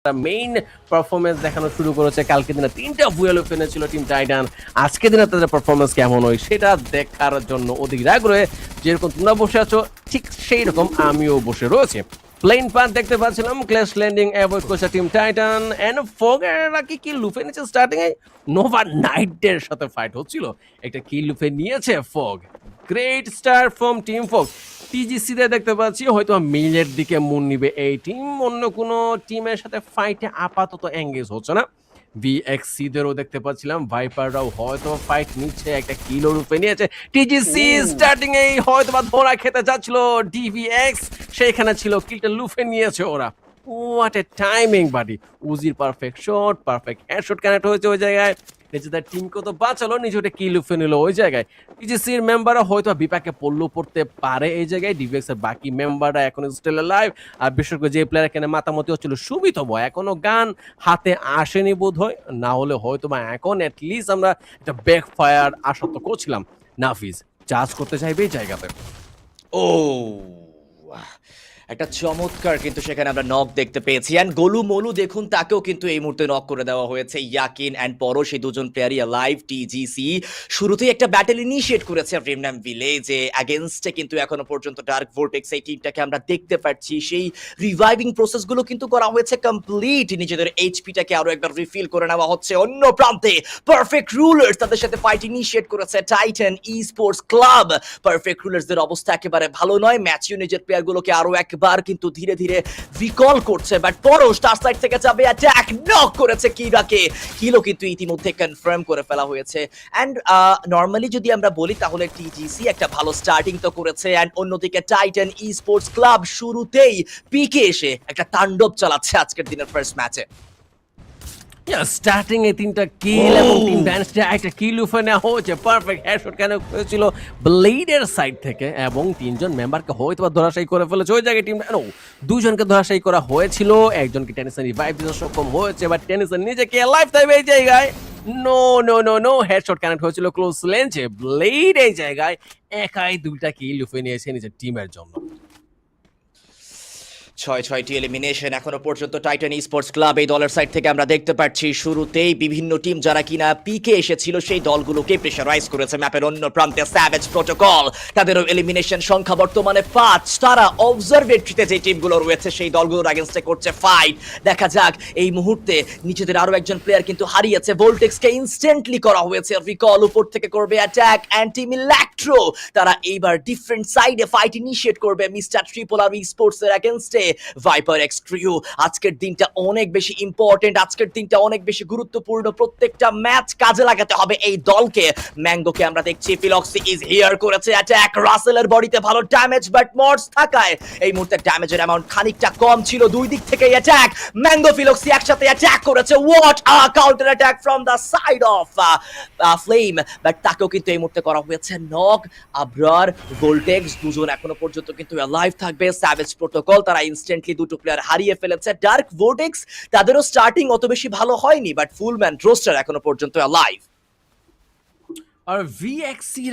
Main performance দেখানো শুরু করেছে। কালকে দিনে ৩টা বুয়েলো ফেলেছিল টিম টাইটান। আজকে দিনে তাদের পারফরমেন্স কেমন হয় সেটা দেখার জন্য অধিক আগ্রহে যেরকম তোমরা বসে আছো ঠিক সেই রকম আমিও বসে রয়েছি। প্লেন পাথ দেখতে পাচ্ছিলাম, ক্ল্যাশ ল্যান্ডিং অ্যাভয়েড করছে টিম টাইটান এন্ড ফগেরা কি লুফে নিচ্ছে স্টার্টিং এ নোভা নাইটের সাথে ফাইট হচ্ছিল। একটা কি লুফে নিয়েছে Fog. Great star from team Fog. TGC তে দেখতে পাচ্ছি হয়তো মিলের দিকে মন নিবে এই টিম, অন্য কোনো টিমের সাথে ফাইটে আপাতত এঙ্গেজ হচ্ছে না। ভিএক্সি দেরও দেখতে পাচ্ছিলাম ভাইপাররাও হয়তো ফাইট নিচ্ছে, একটা কিলো রূপে নিয়েছে। টিজিসি স্টার্টিং এই হয়তো বা ধরা খেতে যাচ্ছিল ডিভিএক্স, সেইখানে ছিল কিলটা লুফে নিয়েছে ওরা। What a timing buddy. Uzir perfect shot, perfect headshot connect হয়েছে ওই জায়গায়, নিজেদের টিমকে তো বাঁচালো, নিজে ওটা কি লুফে নিল ওই জায়গায়। টিজিসির মেম্বাররা হয়তো বিপাকে পড়তে পারে এই জায়গায়। ডিভিএক্স এর বাকি মেম্বাররা এখন স্টিল লাইভ, আর বিশেষ করে যে প্লেয়ার এখানে মাতামতি হচ্ছিল সুমিত বয়, এখনো গান হাতে আসেনি বোধ হয়, না হলে হয়তো বা এখন অ্যাটলিস্ট আমরা একটা ব্যাক ফায়ার আশা তো করছিলাম। নাফিজ চার্জ করতে চাইবে এই জায়গাতে। ও একটা চমৎকার কিন্তু সেখানে আমরা নক দেখতে পেয়েছি এন্ড গোলু মোলু দেখুন তাকেও কিন্তু এই মুহূর্তে নক করে দেওয়া হয়েছে। ইয়াকিন এন্ড পরশ এই দুজন প্লেয়ারই লাইভ। টিজিসি শুরুতেই একটা ব্যাটেল ইনিশিয়েট করেছে রিমনাম ভিলেজে এগেইনস্টে, কিন্তু এখনো পর্যন্ত ডার্ক ভোর্টেক্স এই টিমটাকে আমরা দেখতে পাচ্ছি। সেই রিভাইভিং প্রসেসগুলো কিন্তু করা হয়েছে কমপ্লিট, নিজেদের এইচপিটাকে আরো একবার রিফিল করে নেওয়া হচ্ছে। অন্য প্রান্তে পারফেক্ট রুলার্স তাদের সাথে ফাইট ইনিশিয়েট করেছে Titan e sports club. Perfect রুলার্সদের অবস্থা একেবারে ভালো নয়, ম্যাচিও নিজের প্লেয়ারগুলোকে আরো একবার কিন্তু ধীরে ধীরে রিকল করছে। বাট পরশ তার সাইড থেকে যাবে অ্যাটাক, নক করেছে কিরাকে। কিলো কিন্তু ইতিমধ্যে কনফার্ম করে ফেলা হয়েছে। এন্ড নরমালি যদি আমরা বলি তাহলে টিজিসি একটা ভালো স্টার্টিং তো করেছে, এন্ড অন্যদিকে টাইটান ই স্পোর্টস ক্লাব শুরুতেই পিকে এসে একটা তাণ্ডব চালাচ্ছে আজকের দিনের ফার্স্ট ম্যাচে। স্টার্টিং এ 3টা কিল এবং 3 ব্যান্ডসে একটা কিল লুফে নেওয়া হয়েছে। পারফেক্ট হেডশট কেন হয়েছিল ব্লেডের সাইড থেকে, এবং 3জন মেম্বারকে হয়তো ধরাশায়ী করে ফেলেছে ওই জায়গায় টিম। দুজনকে ধরাশায়ী করা হয়েছিল, একজনকে টেনিসন রিভাইভ দিতে সক্ষম হয়েছে, বাট টেনিসন নিজেকে লাইফ থাকবে এই জায়গায়। No no no no, headshot connect হয়েছিল ক্লোজ লেঞ্জে। ব্লেড এই জায়গায় একাই 2টা কিল লুফে নিয়েছে নিজের টিমের জন্য। 6টি এলিমিনেশন এখনো পর্যন্ত টাইটান স্পোর্টস ক্লাব এই দলের সাইড থেকে আমরা দেখতে পাচ্ছি। শুরুতেই বিভিন্ন টিম যারা কিনা পিকে এসেছিল সেই দলগুলোকে প্রেশারাইজ করেছে। ম্যাপের অন্য প্রান্তে স্যাভেজ প্রোটোকল, তাদেরও এলিমিনেশন সংখ্যা বর্তমানে 5। তারা অবজারভেটরিতে যে টিমগুলো রয়েছে সেই দলগুলোর এগেইনস্টে করছে ফাইট। দেখা যাক এই মুহূর্তে নিজেদের আরো একজন প্লেয়ার কিন্তু হারিয়েছে, ভোল্টেক্সকে ইনস্ট্যান্টলি করা হয়েছে রিকল। উপর থেকে করবে অ্যাটাক অ্যান্টি ইলেকট্রো, তারা এইবার ডিফারেন্ট সাইডে ফাইট ইনিশিয়েট করবে মিস্টার ট্রিপোলার স্পোর্টস এর এগেইনস্টে। ভাইপার এক্স ক্রিউ, আজকের দিনটা অনেক বেশি ইম্পর্টেন্ট, আজকের দিনটা অনেক বেশি গুরুত্বপূর্ণ। প্রত্যেকটা ম্যাচ কাজে লাগাতে হবে এই দলকে। ম্যাঙ্গোকে আমরা দেখছি ফিলক্সি ইজ হিয়ার করেছে অ্যাটাক, রাসেলের বডিতে ভালো ড্যামেজ, বাট মর্স থাকায় এই মুহূর্তে ড্যামেজের অ্যামাউন্ট খানিকটা কম ছিল। দুই দিক থেকে অ্যাটাক, ম্যাঙ্গো ফিলক্সি একসাথে অ্যাটাক করেছে। What a counter attack from the side of flame, but তাকেও কিন্তু এই মুহূর্তে করা হয়েছে নক। আবরার ভোল্টেক্স দুজন এখনো পর্যন্ত কিন্তু লাইভ থাকবে। স্যাভেজ প্রোটোকল তারা ইনস্ট্যান্টলি 2টো প্লেয়ার হারিয়ে ফেলেছে। ডার্ক ভোর্টেক্স তাদেরও স্টার্টিং অত বেশি ভালো হয়নি, বাট ফুল ম্যান রোস্টার এখনো পর্যন্ত লাইভ। আর ভিএক্সি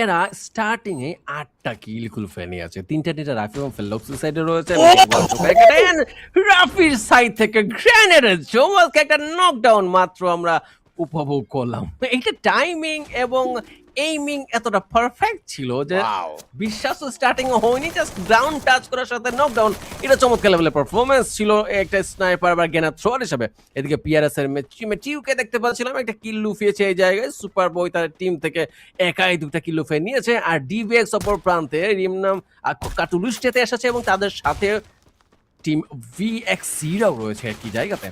এরা স্টার্টিং এ 8টা কিল খুলফে নিয়েছে। 3টা নিটা রাফি এবং ফেলক্সের সাইডে রয়েছে। রাফির সাইড থেকে গ্রেনেডের চমৎকার একটা নকডাউন মাত্র আমরা উপভোগ করলাম। এইটা টাইমিং এবং এইমিং এতটা পারফেক্ট ছিল যে বিশ্বাস স্টার্টিং এ হয়নি, জাস্ট গ্রাউন্ড টাচ করার সাথে নকডাউন। এটা চমৎকার লেভেলের পারফরমেন্স ছিল একটা স্নাইপার বা গেনার থ্রোয়ার হিসেবে। এদিকে পিআরএস এর টিউকে দেখতে পাচ্ছিলাম একটা কিল লুফিয়েছে এই জায়গায়। সুপার বয় তার টিম থেকে একাই 2টা কিল লুফিয়ে নিয়েছে। আর ডিভিএক্স অপর প্রান্তে রিমনাম কাটুলুস্টেতে এসেছে এবং তাদের সাথে টিম ভিএক্সিরাও রয়েছে কি জায়গাতে।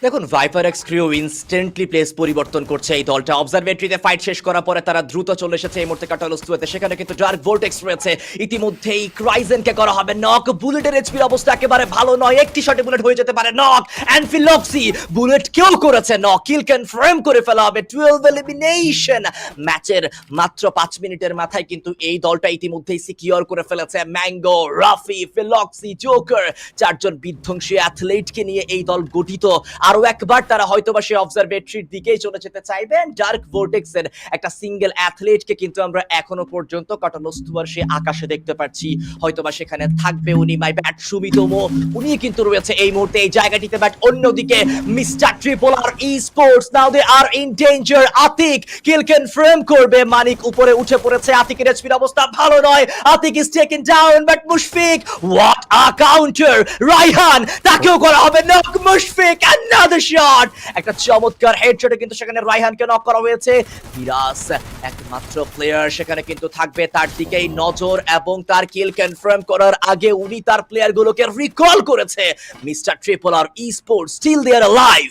দেখুন viper X crew instantly place পরিবর্তন করছে এই দলটা। অবজারভেটরিতে ফাইট শেষ করার পরে তারা দ্রুত চলে এসেছে এই মুহূর্তে কাটালুস টুয়েতে। সেখানে কিন্তু ডার্ক ভোল্টেক্স রয়েছে। ইতিমধ্যেই ক্রাইজেনকে করা হবে নক। বুলেটের এইচপির অবস্থা একেবারে ভালো নয়, একটি শটে বুলেট হয়ে যেতে পারে নক। এন্ড ফিলক্সি বুলেট কেউ করেছে নক, কিল কনফার্ম করে ফেলা হবে। 12 এলিমিনেশন ম্যাচের মাত্র 5 মিনিটের মাথায় কিন্তু এই দলটা ইতিমধ্যেই সিকিউর করে ফেলেছে। ম্যাঙ্গো, রাফি, ফিলক্সি, জোকার, 4জন বিধ্বংসী অ্যাথলেটকে নিয়ে এই দল গঠিত। আরো একবার তারা হয়তোবা সেই অবজারভেটরির দিকেই চলে যেতে চাইবেন। ডার্ক ভোর্টেক্সের একটা সিঙ্গেল অ্যাথলেটকে কিন্তু আমরা এখনো পর্যন্ত কাটানোস্তুয়ার সে আকাশে দেখতে পাচ্ছি, হয়তোবা সেখানে থাকবে উনি, মাই ব্যাট সুমিতোমো, উনি কিন্তু রয়েছে এই মুহূর্তে এই জায়গাটিতে। ব্যাট অন্যদিকে mister triple R sports, now they are in danger. Atik kill confirm করবে, মানিক উপরে উঠে পড়েছে, আতিকের এইচপির অবস্থা ভালো নয়, Atik is taken down, but Mushfiq, what a counter, Raihan তাকেও করা হবে নক, মুশফিক অ্যানাদার শট, একটা চমৎকার হেডশটে কিন্তু সেখানে রায়হানকে নক করা হয়েছে। ফিরাস একমাত্র প্লেয়ার সেখানে কিন্তু থাকবে, তার দিকেই নজর, এবং তার কিল কনফার্ম করার আগে উনি তার প্লেয়ারগুলোকে রিকল করেছে। Mister triple R sports still they are alive.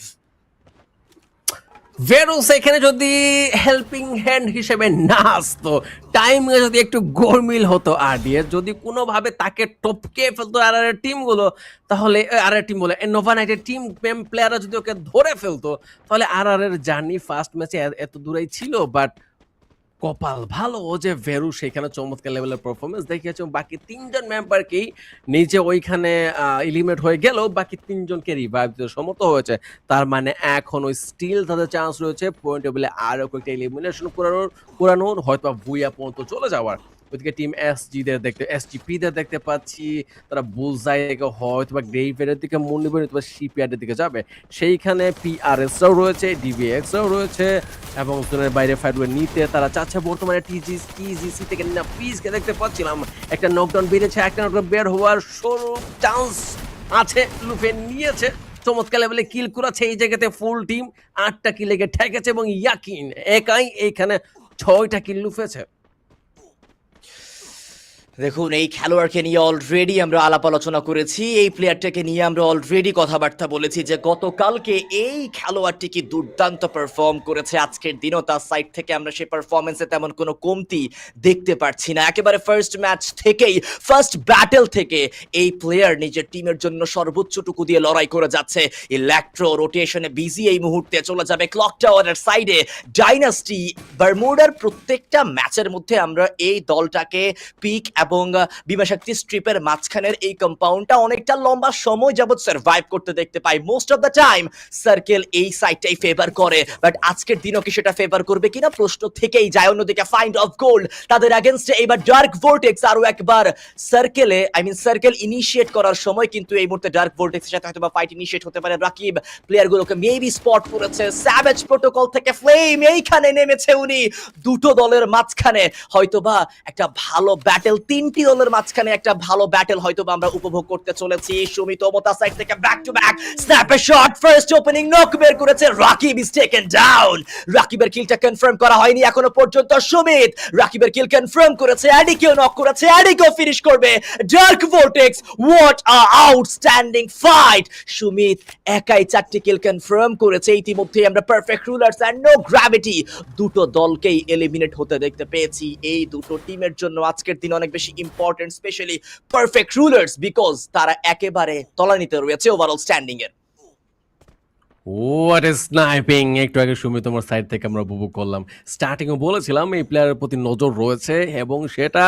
ভেরুস এখানে যদি হেল্পিং হ্যান্ড হিসেবে না আসতো, টাইমে যদি একটু গোলমিল হতো আরডিএর, যদি কোনোভাবে তাকে টপকে ফেলতো আর টিমগুলো, তাহলে আর টিম বলে নোভা নাইটের টিম প্লেয়াররা যদি ওকে ধরে ফেলতো, তাহলে আর এর জার্নি ফার্স্ট ম্যাচে এত দূরেই ছিল। বাট কপাল ভালো যে ভেরু সেখানে চমৎকার লেভেলের পারফরমেন্স দেখিয়েছে, বাকি তিনজন মেম্বারকেই নিজে ওইখানে এলিমিনেট হয়ে গেল, বাকি তিনজনকে রিভাইভ দিতে সমর্থ হয়েছে। তার মানে এখন ওই স্টিল তাদের চান্স রয়েছে পয়েন্ট টেবিলে আরও কয়েকটা এলিমিনেশন করানোর, হয়তো ভুইয়া পর্যন্ত চলে যাওয়ার। ওইদিকে টিম এসজিপিদের দেখতে পাচ্ছি, তারা বুলজাই থেকে হয়তো বা গ্রেইভের দিকে মন নিবে, হয়তো শিপইয়ার্ডের দিকে যাবে। সেইখানে পিআরএসরাও রয়েছে, ডিভিএক্সরাও রয়েছে, এবং জোনের বাইরে ফাইটওয়ে নিতে তারা চাচ্ছে। বর্তমানে টিজিসি থেকে না পিসকে দেখতে পাচ্ছিলাম, একটা নকডাউন বেড়েছে, একটা নকডাউন বের হওয়ার সরু চান্স আছে, লুফে নিয়েছে, চমৎকার লেভেলে কিল করেছে এই জায়গাতে ফুল টিম, 8টা কিলেকে ঠেকেছে, এবং ইয়াকিন একাই এইখানে 6টা কিল লুফেছে। দেখুন, এই খেলোয়াড়কে নিয়ে অলরেডি আমরা আলাপ আলোচনা করেছি, এই প্লেয়ারটাকে নিয়ে আমরা অলরেডি কথাবার্তা বলেছি যে গতকালকে এই খেলোয়াড়টি কি দুর্দান্ত পারফর্ম করেছে, আজকের দিনও তার সাইড থেকে আমরা সেই পারফরমেন্সে তেমন কোনো কমতি দেখতে পারছি না। একেবারে ফার্স্ট ম্যাচ থেকেই, ফার্স্ট ব্যাটেল থেকে এই প্লেয়ার নিজের টিমের জন্য সর্বোচ্চটুকু দিয়ে লড়াই করে যাচ্ছে। ইলেকট্রো রোটেশনে বিজি এই মুহূর্তে, চলে যাবে ক্লক টাওয়ারের সাইডে ডাইনাস্টি বারমুডার। প্রত্যেকটা ম্যাচের মধ্যে আমরা এই দলটাকে পিক এবং বিমাশক্তি স্ট্রিপের মাঝখানের এই কম্পাউন্ডটা অনেকটা লম্বা সময় যাবত সার্ভাইভ করতে দেখতে পাই। Most of the time circle এই সাইডটাই ফেভার করে, বাট আজকের দিনও কি সেটা ফেভার করবে কিনা প্রশ্ন থেকেই যায়। অন্যদিকে ফাইন্ড অফ গোল্ড তাদের এগেনস্টে এবার ডার্ক ভোর্টেক্স আরো একবার সার্কেলে, সার্কেল ইনিশিয়েট করার সময় কিন্তু এই মুহূর্তে ডার্ক ভোর্টেক্সের সাথে হয়তো বা ফাইট ইনিশিয়েট হতে পারে। রাকিব প্লেয়ারগুলোকে মেবি স্পট করেছে, স্যাভেজ প্রোটোকল থেকে ফ্লেম এইখানে নেমেছে উনি, দুটো দলের মাঝখানে হয়তোবা একটা ভালো ব্যাটেল, তিনটি দলের মাঝখানে একটা ভালো ব্যাটেল হয়তোবা আমরা উপভোগ করতে চলেছি। সুমিত ওমতা সাইড থেকে ব্যাক টু ব্যাক স্ন্যাপের শট, ফার্স্ট ওপেনিং নক বের করেছে, রাকিব ইজ টেকেন ডাউন। রাকিবের কিলটা কনফার্ম করা হয়নি এখনো পর্যন্ত, সুমিত রাকিবের কিল কনফার্ম করেছে, অ্যাডিকেও নক করেছে, অ্যাডিকেও ফিনিশ করবে dark vortex. What a outstanding fight, Sumit একাই 4টি কিল কনফার্ম করেছে। ইতিমধ্যেই আমরা perfect rulers and no gravity দুটো দলকেই এলিমিনেট হতে দেখতে পেয়েছি। এই দুটো টিমের জন্য আজকের দিন অনেক বেশি important, specially perfect rulers, because তারা একেবারে তলানিতে রয়েছে ওভারঅল স্ট্যান্ডিং এর। হোয়াট ইজ স্নাইপিং, একটু আগে সুমি তোমার সাইড থেকে আমরা উপভোগ করলাম। স্টার্টিংও বলেছিলাম এই প্লেয়ারের প্রতি নজর রয়েছে, এবং সেটা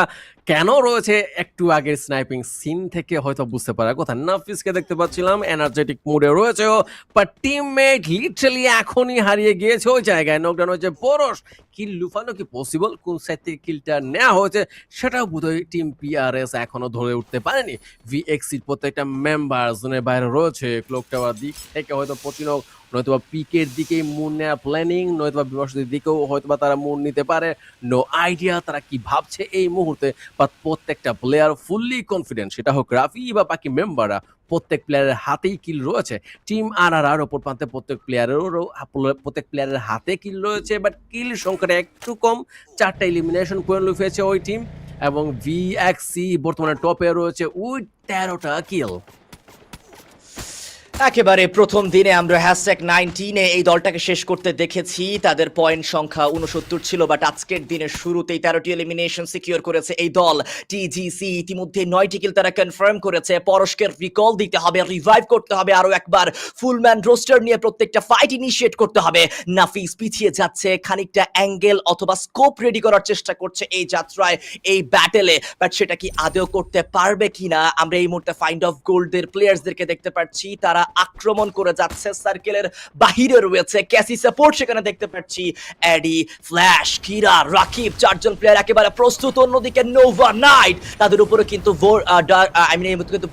কেন রয়েছে একটু আগের স্নাইপিং সিন থেকে হয়তো বুঝতে পারার কথা। নাফিসকে দেখতে পাচ্ছিলাম এনার্জেটিক মুডে রয়েছে, বাট টিমমেট লিটারালি এখনই হারিয়ে গিয়েছে ওই জায়গায়। নকডাউন হয়েছে পরশ, কিল লুফানো কি পসিবল, কোন সাইড থেকে কিলটা নেওয়া হয়েছে সেটাও বোধহয় টিম পিআরএস এখনো ধরে উঠতে পারেনি। ভিএক্সির প্রত্যেকটা মেম্বার জোনের বাইরে রয়েছে, ক্লক টাওয়ার দিক থেকে হয়তো পচিনক নয়তোবা পিকের দিকেই মুন নেওয়ার প্ল্যানিং, নয়তোবা বিমর্শদের দিকেও হয়তোবা তারা মুন নিতে পারে। নো আইডিয়া তারা কি ভাবছে এই মুহূর্তে, বা প্রত্যেকটা প্লেয়ার ফুললি কনফিডেন্ট, সেটা হোক রাফি বা বাকি মেম্বাররা, প্রত্যেক প্লেয়ারের হাতেই কিল রয়েছে। টিম আর ওপর প্রান্তে প্রত্যেক প্লেয়ারের হাতে কিল রয়েছে, বাট কিল সংখ্যাটা একটু কম, 4টা এলিমিনেশন করে লুফেছে ওই টিম, এবং ভিএক্সি বর্তমানে টপে রয়েছে উইথ 13টা কিল। একেবারে প্রথম দিনে আমরা #19 এই দলটাকে শেষ করতে দেখেছি, তাদের পয়েন্ট সংখ্যা 69 ছিল, বাট আজকের দিনের শুরুতেই 13টি এলিমিনেশন সিকিউর করেছে এই দল টিজিসি। ইতিমধ্যে 9টি কিল তারা কনফার্ম করেছে। পরশকে রিকল দিতে হবে, রিভাইভ করতে হবে আরো একবার, ফুলম্যান রোস্টার নিয়ে প্রত্যেকটা ফাইট ইনিশিয়েট করতে হবে। নাফিস পিছিয়ে যাচ্ছে, খানিকটা অ্যাঙ্গেল অথবা স্কোপ রেডি করার চেষ্টা করছে এই যাত্রায়, এই ব্যাটেলে, বাট সেটা কি আদৌ করতে পারবে কিনা। আমরা এই মুহূর্তে ফাইন্ড অফ গোল্ডের প্লেয়ার্সদেরকে দেখতে পাচ্ছি, তারা আক্রমণ করে যাচ্ছে। সার্কেলের বাহিরে রয়েছে ক্যাসি সাপোর্ট, সেখানে দেখতে পাচ্ছি এডি, ফ্ল্যাশ, কিরা, রাকিব, চারজন প্লেয়ার একেবারে প্রস্তুত। অন্যদিকে নোভা নাইট, তাদের উপরে কিন্তু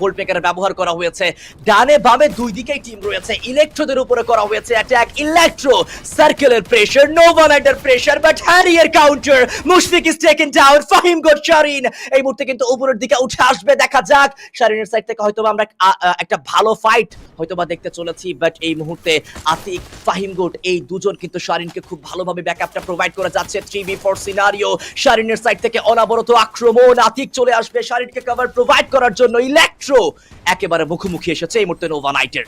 ভোল্ট মেকার ব্যবহার করা হয়েছে। ডানে বামে দুই দিকেই টিম রয়েছে। ইলেকট্রোদের উপরে করা হয়েছে অ্যাটাক। ইলেকট্রো, সার্কেলের প্রেসার, নোভা নাইটের প্রেসার, বাট হ্যারিয়ের counter, Mushfiq is taken down, Fahim goat শারিন এই মুহূর্তে কিন্তু উপরের দিকে উঠে আসবে, দেখা যাক। শারিনের সাইড থেকে হয়তো আমরা একটা ভালো ফাইট হয়তোবা দেখতে চলেছি, বাট এই মুহূর্তে আতিক, ফাহিম গোট এই দুজন কিন্তু শারিনকে খুব ভালোভাবে ব্যাকআপটা প্রোভাইড করে যাচ্ছে। 3v4 সিনারিও, শারিনের সাইড থেকে অনাবরত আক্রমণ, আতিক চলে আসবে শারিনকে কভার প্রোভাইড করার জন্য। ইলেকট্রো একেবারে মুখোমুখি এসেছে এই মুহূর্তে নোভা নাইটের।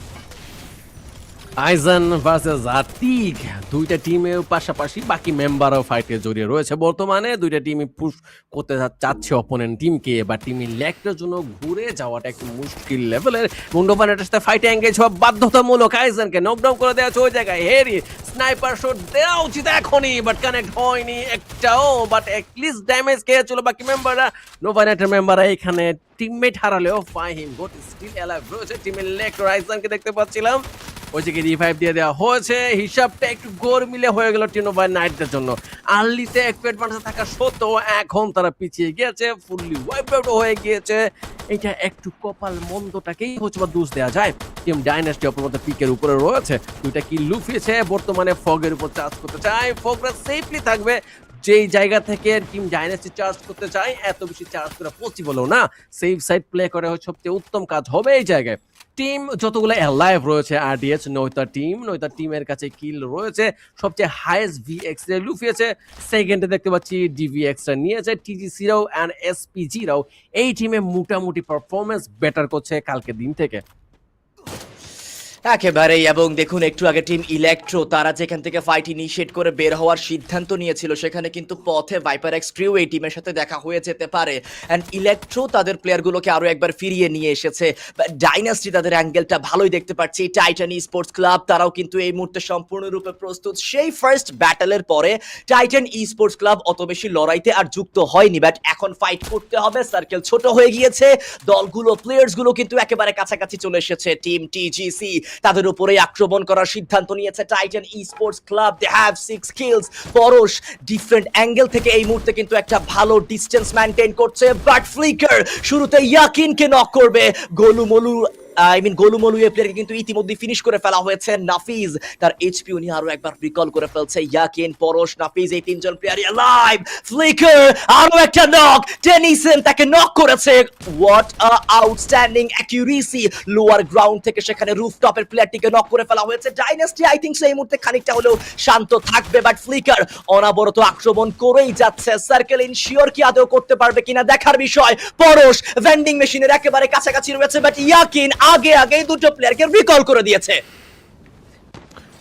আইজান ভার্সেস আতিক, দুইটা টিমের পাশাপাশি বাকি মেম্বারও ফাইটে জড়িয়ে রয়েছে। বর্তমানে দুইটা টিমই পুশ করতে চাচ্ছে অপোনেন্ট টিমকে, বা টিম ইলেক্টের জন্য ঘুরে যাওয়াটা একটু মুশকিল লেভেলের। মুন্ডোপানের সাথে ফাইটে এঙ্গেজ হওয়া বাধ্যতামূলক। আইজানকে নকডাউন করে দেওয়া হচ্ছে ওই জায়গায়। হেরি স্নাইপার শট দেওয়া উচিত এখনই, বাট কানেক্ট হয়নি একটাও, বাট অ্যাটলিস্ট ড্যামেজ খেয়েছিল বাকি মেম্বাররা। নোভানাইটের মেম্বাররা এখানে টিমমেট হারালেও ফাহিম গোট স্টিল অ্যালাইভ রয়েছে। টিম ইলেক্ট আইজানকে দেখতে পাচ্ছিলাম ওই যে রিভাইভ দিয়ে দেওয়া হয়েছে। হিসাবটা একটু গোলমিলে হয়ে গেল টিনোভা নাইটদের জন্য। আর্লিতে একটু অ্যাডভান্সে থাকা সত্ত্বেও এখন তারা পিছিয়ে গিয়েছে, ফুললি ওয়াইপ আউট হয়ে গিয়েছে। এটা একটু কপাল মন্দটাকেই হচ্ছে বা দোষ দেওয়া যায়। টিম ডাইনাস্টি অপরমত পিকের উপরে রয়েছে, দুইটা কি লুফিয়েছে। বর্তমানে ফগের উপর চার্জ করতে চায়, ফগরা সেফলি থাকবে যেই জায়গা থেকে টিম ডাইনাস্টি চার্জ করতে চায়। এত বেশি চার্জ করা পসিবলও না, সেফ সাইড প্লে করে সবচেয়ে উত্তম কাজ হবে এই জায়গায়। টিম যতগুলো অ্যালাইভ রয়েছে, আরডিএচ নয়টা টিমের কাছে কিল রয়েছে। সবচেয়ে হাইয়েস্ট ভিএক্স রে লুফিয়েছে, সেকেন্ডে দেখতে পাচ্ছি ডিভিএক্সটা নিয়েছে। টিজিসিরাও অ্যান্ড এসপিজিরাও এই টিমে মোটামুটি পারফরমেন্স বেটার করছে কালকে দিন থেকে একেবারেই। এবং দেখুন একটু আগে টিম ইলেকট্রো তারা যেখান থেকে ফাইট ইনিশিয়েট করে বের হওয়ার সিদ্ধান্ত নিয়েছিল, সেখানে কিন্তু পথে ভাইপার এক্স ক্রিউ এই টিমের সাথে দেখা হয়ে যেতে পারে। অ্যান্ড ইলেকট্রো তাদের প্লেয়ারগুলোকে আরো একবার ফিরিয়ে নিয়ে এসেছে। ডাইনাস্টি তাদের অ্যাঙ্গেলটা ভালোই দেখতে পাচ্ছি। টাইটান ই স্পোর্টস ক্লাব তারাও কিন্তু এই মুহূর্তে সম্পূর্ণরূপে প্রস্তুত। সেই ফার্স্ট ব্যাটেলের পরে টাইটান ই স্পোর্টস ক্লাব অত বেশি লড়াইতে আর যুক্ত হয়নি, বাট এখন ফাইট করতে হবে। সার্কেল ছোট হয়ে গিয়েছে, দলগুলো প্লেয়ার্সগুলো কিন্তু একেবারে কাছাকাছি চলে এসেছে। টিম টিজিসি তাদের উপরে আক্রমণ করার সিদ্ধান্ত নিয়েছে। Titan e sports club, they have 6 kills. Parash different angle থেকে এই মুহূর্তে কিন্তু একটা ভালো ডিস্টেন্স মেইনটেইন করছে, বাট ফ্লিকার শুরুতে ইয়াকিনকে নক করবে। গোলুমলু এই প্লেয়ারকে কিন্তু ইতিমধ্যে ফিনিশ করে ফেলা হয়েছে। নাফিজ তার এইচপি উনি আরো একবার রিকল করে ফেলছে। ইয়াকিন, পরশ, নাফিজ এই তিনজন প্লেয়ারই লাইভ। ফ্লিকার আরো একটা নক, টেনিসন তাকে নক করেছে। What a outstanding accuracy. Lower ground থেকে সেখানে রুফটপের প্লেয়ারটিকে নক করে ফেলা হয়েছে। ডাইনাস্টি আই থিংক সো এই মুহূর্তে খানিকটা হলেও শান্ত থাকবে, বাট ফ্লিকার অনাবরত আক্রমণ করেই যাচ্ছে। সার্কেল ইনশিওর কি আদৌ করতে পারবে কিনা দেখার বিষয়। পরশ ভেন্ডিং মেশিনের একেবারে কাছাকাছি রয়েছে, বাট ইয়াকিন আগেই দুটো প্লেয়ারকে রিকল করে দিয়েছে।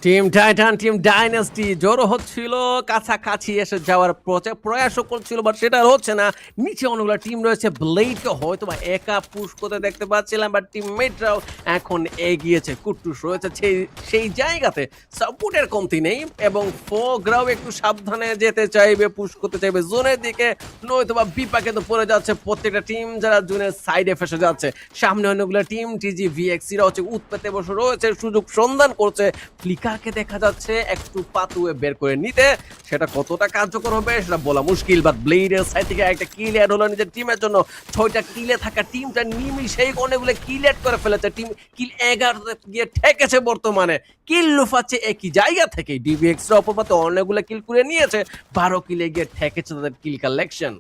টিম টাইটান টিম ডাইনাস্টি জড়ো হচ্ছিল, কাছাকাছি এসে যাওয়ার প্রয়াসও করছিল, বাট সেটা হচ্ছে না। নিচে অনেকগুলো টিম রয়েছে, ব্লেডকে হয়তো বা একা পুশ করতে দেখতে পাচ্ছিলাম, বাট টিমমেটরাও এখন এগিয়েছে। কুট্টুস রয়েছে সেই জায়গাতে, সাপোর্টের কমতি নেই, এবং ফোগ্রাও একটু সাবধানে যেতে চাইবে, পুশ করতে চাইবে জোনের দিকে, নয়তো বা বিপাকে তো পড়ে যাচ্ছে প্রত্যেকটা টিম যারা জোনের সাইডে ফেসে যাচ্ছে। সামনে অনেকগুলো টিম টিজি ভিএক্সিরা হচ্ছে উৎপেতে বসে রয়েছে, সুযোগ সন্ধান করছে। ফ্লিকারকে দেখা যাচ্ছে একটু পাতুয়ে বের করে নিতে, সেটা কতটা কার্যকর হবে সেটা বলা মুশকিল। বাট ব্লেডের সাইড থেকে একটা কিল অ্যাড হলো নিজের টিমের জন্য। 6টা কিলে থাকা টিমটা নিমিশেই অনেকগুলো কিল অ্যাড করে ফেলেছে। টিম কিল 11 গিয়ে ঠেকেছে। বর্তমানে কিল লুফাচ্ছে একই জায়গা থেকে। ডিভিএক্সরা অপরপাতে অনেকগুলো কিল করে নিয়েছে, 12 কিলে গিয়ে ঠেকেছে তাদের কিল কালেকশন।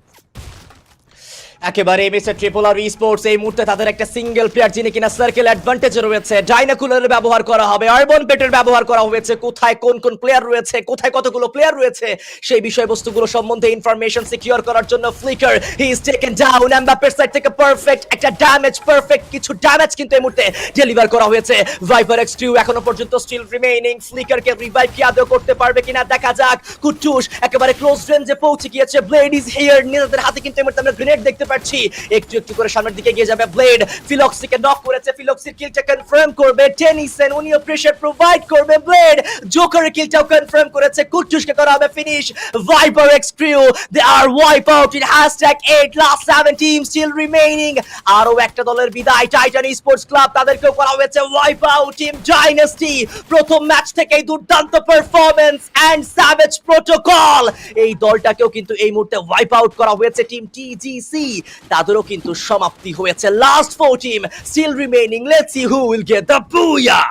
একেবারে মিস্টার ট্রিপল আর স্পোর্টস এই মুহূর্তে তাদের একটা সিঙ্গেল প্লেয়ার যিনি কিনা সার্কেল অ্যাডভান্টেজে রয়েছে। ডাইনাকুলারের ব্যবহার করা হবে, আরবন পেটের ব্যবহার করা হয়েছে। কোথায় কোন প্লেয়ার রয়েছে, কোথায় কতগুলো প্লেয়ার রয়েছে সেই বিষয়বস্তুগুলো সম্বন্ধে ইনফরমেশন সিকিউর করার জন্য flicker he is taken down. এমবাপ্পের সাইড থেকে পারফেক্ট একটা ড্যামেজ, পারফেক্ট কিছু ড্যামেজ কিন্তু এই মুহূর্তে ডেলিভার করা হয়েছে। ভাইপার এক্স টু এখনো পর্যন্ত স্টিল রিমেইনিং। ফ্লিকারকে রিভাইভ কি আদৌ করতে পারবে কিনা দেখা যাক। কুট্টুস একেবারে ক্লোজ রেঞ্জে পৌঁছে গিয়েছে। ব্লেড ইজ হিয়ার, নিজেদের হাতে কিন্তু এই মুহূর্তে আমরা গ্রেনেড দেখতে পাচ্ছি একটু একটু করে সামনের দিকে এগিয়ে যাবে ব্লেড, ফিলক্সিকে নক করেছে, ফিলক্সির কিলটা কনফার্ম করবে টেনিসন, উনিও প্রেসার প্রোভাইড করবে ব্লেড, জোকারের কিলটাও কনফার্ম করেছে, কুট্টুসকে করা হবে finish, viper X crew they are wipe out in #8 last 7 team still remaining. আরো একটা দলের বিদায়, টাইটান স্পোর্টস ক্লাব, তাদেরকেও করা হয়েছে ওয়াইপ আউট। টিম ডাইনাস্টি প্রথম ম্যাচ থেকেই দুর্দান্ত পারফরম্যান্স এন্ড স্যাভেজ প্রোটোকল, এই দলটাকেও কিন্তু এই মুহূর্তে ওয়াইপ আউট করা হয়েছে। টিম টিজিসি তাদেরও কিন্তু সমাপ্তি হয়েছে। Last 4 team still remaining, let's see who will get the booyah.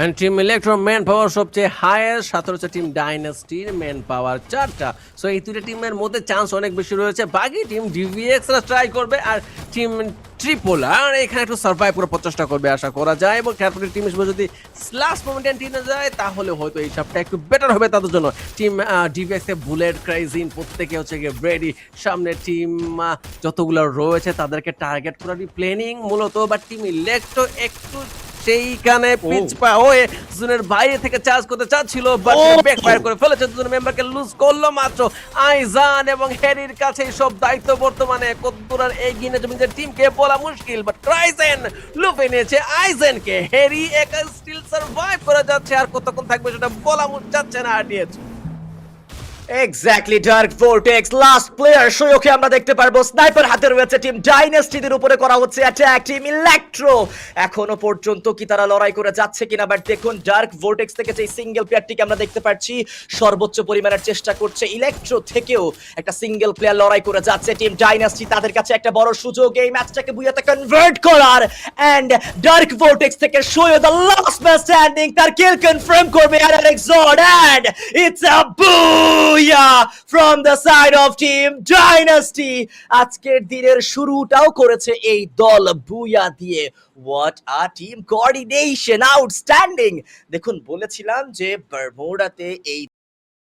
And team electro man power সবচেয়ে হাইয়েস্ট, সাথে হচ্ছে টিম ডাইনাস্টির ম্যান পাওয়ার 4টা। সো এই দুইটা টিমের মধ্যে চান্স অনেক বেশি রয়েছে। বাকি টিম ডিভিএক্সরা ট্রাই করবে আর টিম ট্রিপল আর এখানে একটু সার্ভাইভ করে 50টা করবে আশা করা যায়, এবং ক্যাপ্টেন টিম হিসেবে যদি লাস্ট মোমেন্টে টিমে যায় তাহলে হয়তো এই সবটা একটু বেটার হবে তাদের জন্য। টিম ডিভিএক্সে বুলেট, ক্রাইজিন প্রত্যেকে হচ্ছে গিয়ে রেডি, সামনে টিম যতগুলো রয়েছে তাদেরকে টার্গেট করারই প্ল্যানিং মূলত। বাট টিম ইলেকট্রো একটু সেইখানে পিছপা হয়ে জোনের বাইরে থেকে চার্জ করতে চাচ্ছিল, বাট ব্যাকফায়ার করে ফেলেছে, দুজন মেম্বারকে লুজ করলো মাত্র। আইজান এবং হ্যারির কাছে সব দায়িত্ব বর্তমানে, কতদূর আর এগিয়ে নিয়ে যাবে টিমকে বলা মুশকিল, বাট ক্রাইজেন লুফে নিয়েছে আইজেনকে। হ্যারি একা স্টিল সার্ভাইভ করে যাচ্ছে, আর কতক্ষণ থাকবে সেটা বলা যাচ্ছে না। RDH exactly, dark vortex last player সৈয়কে আমরা দেখতে পারবো। স্নাইপার হাতে রয়েছে টিম ডাইনাস্টিদের উপরে করা হচ্ছে অ্যাটাক। টিম ইলেকট্রো এখনো পর্যন্ত কি তারা লড়াই করে যাচ্ছে কিনা, বাট দেখুন ডার্ক ভোর্টেক্স থেকে যে সিঙ্গেল প্লেয়ারটিকে আমরা দেখতে পাচ্ছি সর্বোচ্চ পরিমাণের চেষ্টা করছে। ইলেকট্রো থেকেও একটা সিঙ্গেল প্লেয়ার লড়াই করে যাচ্ছে টিম ডাইনাস্টি, তাদের কাছে একটা বড় সুযোগ এই ম্যাচটাকে বুয়াতে কনভার্ট করার। এন্ড ডার্ক ভোর্টেক্স থেকে Syed the last man standing, তার কিল কনফার্ম করবে আর এক্সড, and it's a from the side of team dynasty। আজকের দিনের শুরুটাও করেছে এই দল বুয়া দিয়ে। What a team coordination, outstanding। দেখুন বলেছিলাম যে বারমুডাতে এই